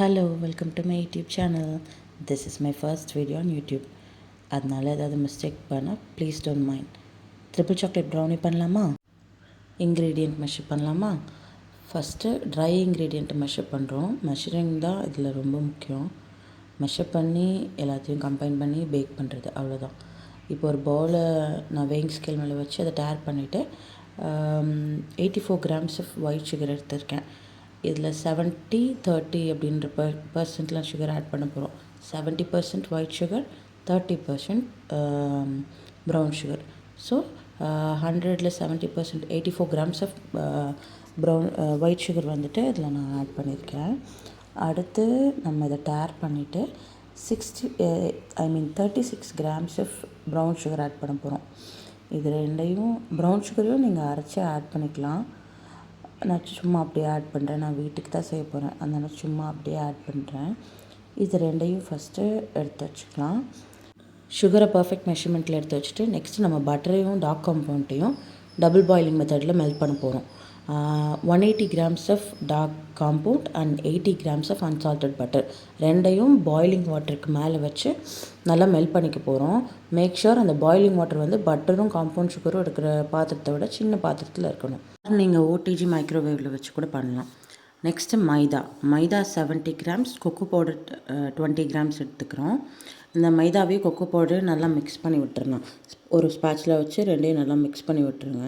Hello, welcome to my YouTube channel. This is my first video on YouTube. அதனால் ஏதாவது mistake பண்ணால் please don't mind. Triple chocolate brownie பண்ணலாமா? Ingredient measure பண்ணலாமா? First try இன்க்ரீடியண்ட்டை measure பண்ணுறோம். Measuring தான் இதில் ரொம்ப முக்கியம். மெஷர் பண்ணி எல்லாத்தையும் கம்பைன் பண்ணி பேக் பண்ணுறது, அவ்வளோதான். இப்போ ஒரு பவுலை நான் வெயிங் ஸ்கேல் மேலே வச்சு அதை டேர் பண்ணிவிட்டு 84 grams ஆஃப் ஒயிட் சுகர் எடுத்திருக்கேன். இதில் 70-30 அப்படின்ற பர்சன்ட்லாம் சுகர் ஆட் பண்ண போகிறோம். 70% white sugar, 30% brown sugar. So 100ல் 70%, 84 grams ஆஃப் ஒயிட் சுகர் வந்துட்டு இதில் நான் ஆட் பண்ணியிருக்கேன். அடுத்து நம்ம இதை டேர் பண்ணிவிட்டு 36 grams of brown sugar add பண்ண போகிறோம். இது ரெண்டையும் ப்ரௌன் சுகரையும் நீங்கள் அரைச்சி ஆட் பண்ணிக்கலாம். நான் சும்மா அப்படியே ஆட் பண்ணுறேன். நான் வீட்டுக்கு தான் செய்ய போகிறேன், அதனால் சும்மா அப்படியே ஆட் பண்ணுறேன். இது ரெண்டையும் ஃபஸ்ட்டு எடுத்து வச்சுக்கலாம். சுகரை பர்ஃபெக்ட் மெஷர்மெண்ட்டில் எடுத்து வச்சுட்டு நெக்ஸ்ட்டு நம்ம பட்டரையும் டார்க் காம்பவுண்ட்டையும் டபுள் பாயிலிங் மெத்தடில் மெல்ட் பண்ண போகிறோம். 180 grams of dark compound and 80 grams of unsalted butter ரெண்டையும் பாயிலிங் வாட்டருக்கு மேலே வச்சு நல்லா மெல்ட் பண்ணிக்க போகிறோம். மேக் ஷூர் அந்த பாயிலிங் வாட்டர் வந்து பட்டரும் காம்பவுண்ட் சுகரும் இருக்கிற பாத்திரத்தை விட சின்ன பாத்திரத்தில் இருக்கணும். நீங்கள் ஓடிஜி மைக்ரோவேவில் வச்சு கூட பண்ணலாம். நெக்ஸ்ட்டு மைதா 70 grams, கொக்கோ பவுடர் 20 grams எடுத்துக்கிறோம். இந்த மைதாவையும் கொக்கோ பவுடரையும் நல்லா மிக்ஸ் பண்ணி விட்டுறலாம். ஒரு ஸ்பேட்சில் வச்சு ரெண்டையும் நல்லா மிக்ஸ் பண்ணி விட்டுருங்க.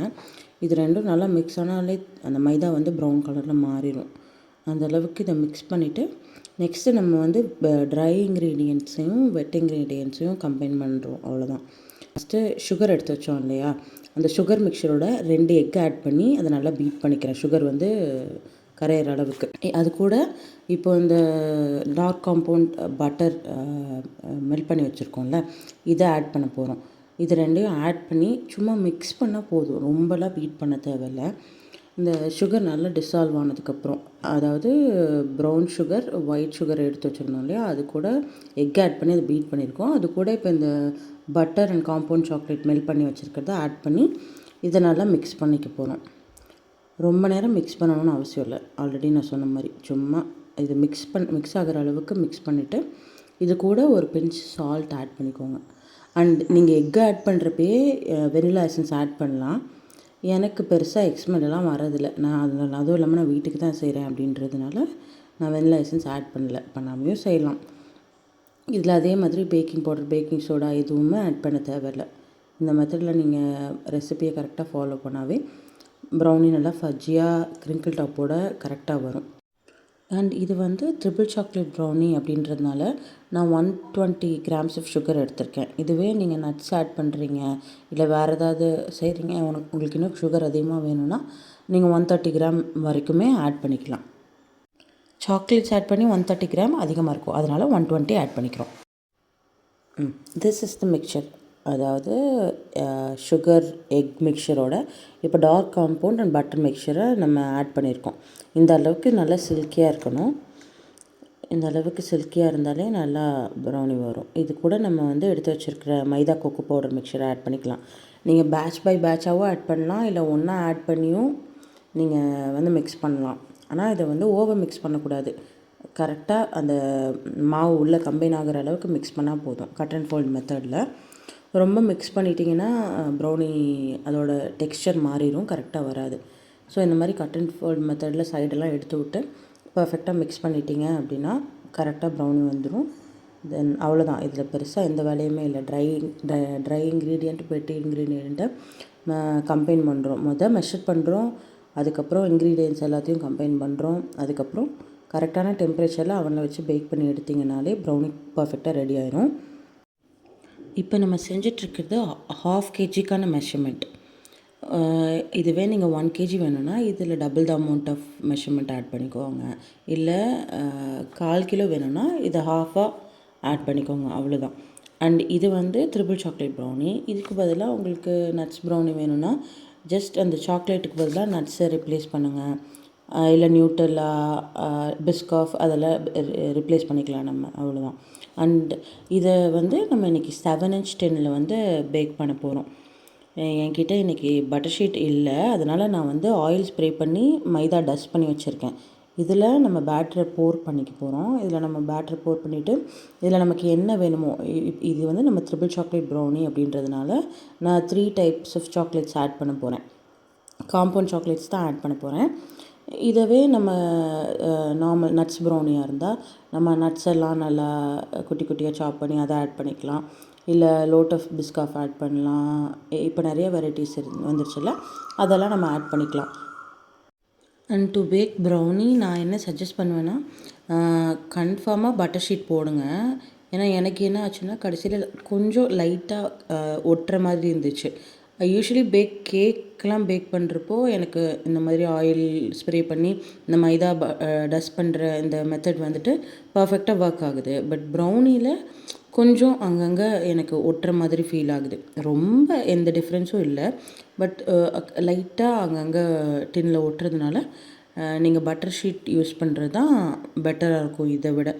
இது ரெண்டும் நல்லா மிக்ஸ் ஆனாலே அந்த மைதா வந்து ப்ரௌன் கலரில் மாறிடும். அந்த அளவுக்கு இதை மிக்ஸ் பண்ணிவிட்டு நெக்ஸ்ட்டு நம்ம வந்து ட்ரை இன்க்ரீடியன்ட்ஸையும் வெட் இன்க்ரீடியன்ட்ஸையும் கம்பைன் பண்ணுறோம், அவ்வளோதான். ஃபஸ்ட்டு சுகர் எடுத்து வச்சோம் இல்லையா, அந்த சுகர் மிக்சரோட 2 எக் ஆட் பண்ணி அதை நல்லா பீட் பண்ணிக்கிறேன், சுகர் வந்து கரையிற அளவுக்கு. அது கூட இப்போ இந்த டார்க் காம்பவுண்ட் பட்டர் மெல்ட் பண்ணி வச்சுருக்கோம்ல, இதை ஆட் பண்ண போகிறோம். இது ரெண்டையும் ஆட் பண்ணி சும்மா மிக்ஸ் பண்ணால் போதும், ரொம்பலாம் பீட் பண்ண தேவையில்லை. இந்த சுகர் நல்லா டிசால்வ் ஆனதுக்கப்புறம், அதாவது ப்ரௌன் சுகர் ஒயிட் சுகர் எடுத்து வச்சுருந்தோம் இல்லையா, அது கூட எக் ஆட் பண்ணி அதை பீட் பண்ணியிருக்கோம். அது கூட இப்போ இந்த butter and compound chocolate melt பண்ணி வச்சுருக்கிறத ஆட் பண்ணி இதை நல்லா மிக்ஸ் பண்ணிக்க போகிறோம். ரொம்ப நேரம் மிக்ஸ் பண்ணணும்னு அவசியம் இல்லை. ஆல்ரெடி நான் சொன்ன மாதிரி சும்மா இது மிக்ஸ் ஆகிற அளவுக்கு மிக்ஸ் பண்ணிவிட்டு இது கூட ஒரு பிஞ்ச் சால்ட் ஆட் பண்ணிக்கோங்க. அண்ட் நீங்கள் எக் ஆட் பண்ணுறப்பயே வெனிலா எசன்ஸ் ஆட் பண்ணலாம். எனக்கு பெருசாக எக்ஸ்மெல்லாம் வரதில்லை. நான் அதுவும் இல்லாமல் நான் வீட்டுக்கு தான் செய்கிறேன் அப்படின்றதுனால நான் வெனிலா எசன்ஸ் ஆட் பண்ணாமையும் செய்யலாம். இதில் அதே மாதிரி பேக்கிங் பவுடர், பேக்கிங் சோடா எதுவுமே ஆட் பண்ண தேவையில்லை. இந்த மெத்தடில் நீங்கள் ரெசிபியை கரெக்டாக ஃபாலோ பண்ணாவே ப்ரௌனி நல்லா ஃபஜ்ஜியாக கிரிங்கிள் டாப்போட கரெக்டாக வரும். அண்ட் இது வந்து ட்ரிபிள் சாக்லேட் ப்ரௌனி அப்படின்றதுனால நான் 120 grams ஆஃப் சுகர் எடுத்திருக்கேன். இதுவே நீங்கள் நட்ஸ் ஆட் பண்ணுறீங்க, இல்லை வேறு ஏதாவது செய்கிறீங்க, உங்களுக்கு இன்னும் சுகர் அதிகமாக வேணும்னா நீங்கள் 130 gram வரைக்குமே ஆட் பண்ணிக்கலாம். சாக்லேட்ஸ் ஆட் பண்ணி 130 gram அதிகமாக இருக்கும், அதனால் 120 ஆட் பண்ணிக்கிறோம். This is the mixer. அதாவது சுகர் எக் மிக்சரோட இப்போ டார்க் காம்பவுண்ட் அண்ட் பட்டர் மிக்சரை நம்ம ஆட் பண்ணியிருக்கோம். இந்த அளவுக்கு நல்லா சில்கியாக இருக்கணும். இந்த அளவுக்கு சில்கியாக இருந்தாலே நல்லா ப்ரௌனி வரும். இது கூட நம்ம வந்து எடுத்து வச்சுருக்கிற மைதா கொக்கோ பவுடர் மிக்சரை ஆட் பண்ணிக்கலாம். நீங்கள் பேட்ச் பை பேட்சாகவும் ஆட் பண்ணலாம், இல்லை ஒன்றா ஆட் பண்ணியும் நீங்கள் வந்து மிக்ஸ் பண்ணலாம். ஆனால் இதை வந்து ஓவர் மிக்ஸ் பண்ணக்கூடாது. கரெக்டாக அந்த மாவு உள்ளே கம்பைன் ஆகிற அளவுக்கு மிக்ஸ் பண்ணால் போதும். கட் அண்ட் ஃபோல்ட் மெத்தடில் ரொம்ப மிக்ஸ் பண்ணிட்டீங்கன்னா ப்ரௌனி அதோட டெக்ஸ்சர் மாறிடும், கரெக்டாக வராது. ஸோ இந்த மாதிரி கட் அண்ட் ஃபோல்ட் மெத்தடில் சைடெல்லாம் எடுத்து விட்டு பர்ஃபெக்டாக மிக்ஸ் பண்ணிட்டீங்க அப்படின்னா கரெக்டாக ப்ரௌனி வந்துடும். தென் அவ்வளோதான். இதில் பெருசாக எந்த வேலையுமே இல்லை. ட்ரை இன்க்ரீடியண்ட் வெட் இன்க்ரீடியண்ட்டை கம்பைன் பண்ணுறோம். மெஷர் பண்ணுறோம், அதுக்கப்புறம் இன்க்ரீடியன்ட்ஸ் எல்லாத்தையும் கம்பைன் பண்ணுறோம். அதுக்கப்புறம் கரெக்டான டெம்பரேச்சரில் அவனில் வச்சு பேக் பண்ணி எடுத்திங்கனாலே ப்ரௌனி பர்ஃபெக்டாக ரெடி ஆயிடும். இப்போ நம்ம செஞ்சிட்ருக்கிறது 1/2 kgக்கான மெஷர்மெண்ட். இதுவே நீங்கள் 1 kg வேணும்னா இதில் double the amount of measurement add பண்ணிக்கோங்க. இல்லை 1/4 கிலோ வேணும்னா இதை ஹாஃபாக ஆட் பண்ணிக்கோங்க, அவ்வளோதான். அண்ட் இது வந்து ட்ரிபிள் சாக்லேட் ப்ரௌனி. இதுக்கு பதிலாக உங்களுக்கு நட்ஸ் ப்ரௌனி வேணும்னா ஜஸ்ட் அந்த சாக்லேட்டுக்கு பதிலாக நட்ஸை ரிப்ளேஸ் பண்ணுங்கள். இல்லை நியூட்டெல்லா, பிஸ்காஃப் அதெல்லாம் ரிப்ளேஸ் பண்ணிக்கலாம் நம்ம, அவ்வளோதான். அண்ட் இதை வந்து நம்ம இன்றைக்கி 7" 10 வந்து பேக் பண்ண போகிறோம். என்கிட்ட இன்றைக்கி பட்டர் ஷீட் இல்லை, அதனால் நான் வந்து ஆயில் ஸ்ப்ரே பண்ணி மைதா டஸ்ட் பண்ணி வச்சுருக்கேன். இதில் நம்ம பேட்டரை போர் பண்ணிக்க போகிறோம். இதில் நம்ம பேட்டரை போர் பண்ணிவிட்டு இதில் நமக்கு என்ன வேணுமோ இது வந்து நம்ம ட்ரிபிள் சாக்லேட் ப்ரௌனி அப்படின்றதுனால நான் 3 டைப்ஸ் ஆஃப் சாக்லேட்ஸ் ஆட் பண்ண போகிறேன். காம்பவுண்ட் சாக்லேட்ஸ் தான் ஆட் பண்ண போகிறேன். இதவே நம்ம நார்மல் நட்ஸ் ப்ரௌனியாக இருந்தால் நம்ம நட்ஸ் எல்லாம் நல்லா குட்டி குட்டியாக சாப் பண்ணி அதை ஆட் பண்ணிக்கலாம். இல்லை லோட்டஸ் பிஸ்காஃப் ஆட் பண்ணலாம். இப்போ நிறைய வெரைட்டிஸ் வந்துருச்சுல்ல, அதெல்லாம் நம்ம ஆட் பண்ணிக்கலாம். அண்ட் டு பேக் ப்ரௌனி நான் என்ன சஜஸ்ட் பண்ணுவேன்னா, கன்ஃபார்மாக பட்டர் ஷீட் போடுங்க. ஏன்னா எனக்கு என்ன ஆச்சுன்னா கடைசியில் கொஞ்சம் லைட்டாக ஒட்டுற மாதிரி இருந்துச்சு. யூஸ்வலி கேக்லாம் பேக் பண்ணுறப்போ எனக்கு இந்த மாதிரி ஆயில் ஸ்ப்ரே பண்ணி இந்த மைதா டஸ்ட் பண்ணுற இந்த மெத்தட் வந்துட்டு பர்ஃபெக்டாக ஒர்க் ஆகுது. பட் ப்ரௌனியில் கொஞ்சம் அங்கங்கே எனக்கு ஒட்டுற மாதிரி ஃபீல் ஆகுது. ரொம்ப எந்த டிஃப்ரென்ஸும் இல்லை, பட் லைட்டாக அங்கங்கே டின்னில் ஒட்டுறதுனால நீங்கள் பட்டர் ஷீட் யூஸ் பண்ணுறது தான் பெட்டராக இருக்கும் இதை விட.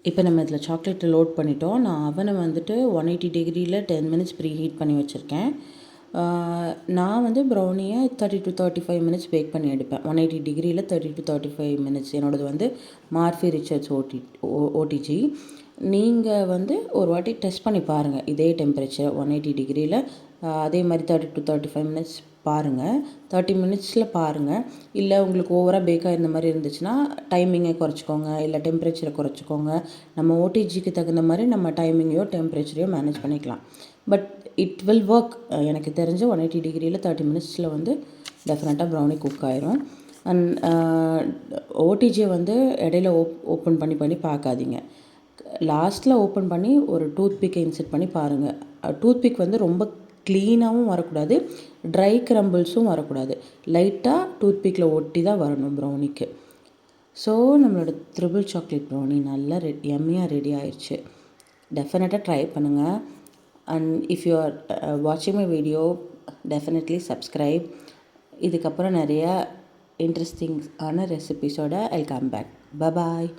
இப்போ நம்ம இதில் சாக்லேட்டை லோட் பண்ணிட்டோம். நான் அவனை வந்துட்டு 180 டிகிரியில் 10 மினிட்ஸ் ப்ரீ ஹீட் பண்ணி வச்சுருக்கேன். நான் வந்து ப்ரௌனியை 30 to 35 மினிட்ஸ் பேக் பண்ணி எடுப்பேன். 180 டிகிரியில் 30 to 35 மினிட்ஸ். என்னோடது வந்து மார்ஃபி ரிச்சர்ட்ஸ் ஓடிஜி. நீங்கள் வந்து ஒரு வாட்டி டெஸ்ட் பண்ணி பாருங்கள். இதே டெம்பரேச்சர் 180 டிகிரியில் அதே மாதிரி 30 to 35 மினிட்ஸ் பாருங்கள். 30 மினிட்ஸில் பாருங்கள். இல்லை உங்களுக்கு ஓவராக பேக்காக இந்த மாதிரி இருந்துச்சுன்னா டைமிங்கை குறைச்சிக்கோங்க, இல்லை டெம்பரேச்சரை குறைச்சிக்கோங்க. நம்ம ஓடிஜிக்கு தகுந்த மாதிரி நம்ம டைமிங்கையோ டெம்பரேச்சரையோ மேனேஜ் பண்ணிக்கலாம். But it will work. எனக்கு தெரிஞ்ச 180 டிகிரியில் 30 மினிட்ஸில் வந்து டெஃபினட்டாக ப்ரௌனி குக் ஆயிரும். அண்ட் ஓடிஜியை வந்து இடையில ஓப்பன் பண்ணி பார்க்காதீங்க. லாஸ்ட்டில் ஓப்பன் பண்ணி ஒரு டூத் பிக்கை இன்செர்ட் பண்ணி பாருங்கள். டூத் பிக் வந்து ரொம்ப க்ளீனாகவும் வரக்கூடாது, ட்ரை கிரம்பிள்ஸும் வரக்கூடாது. லைட்டாக டூத் பிக்கில் ஒட்டி தான் வரணும் ப்ரௌனிக்கு. ஸோ நம்மளோட ட்ரிபிள் சாக்லேட் ப்ரௌனி நல்லா எம்மியாக ரெடி ஆயிடுச்சு. டெஃபினட்டாக ட்ரை பண்ணுங்கள். அண்ட் இஃப் யூ ஆர் வாட்சிங் மை வீடியோ, டெஃபினெட்லி சப்ஸ்கிரைப். இதுக்கப்புறம் நிறையா இன்ட்ரெஸ்டிங்கான ரெசிபீஸோட ஐ கம் பேக். பாய்.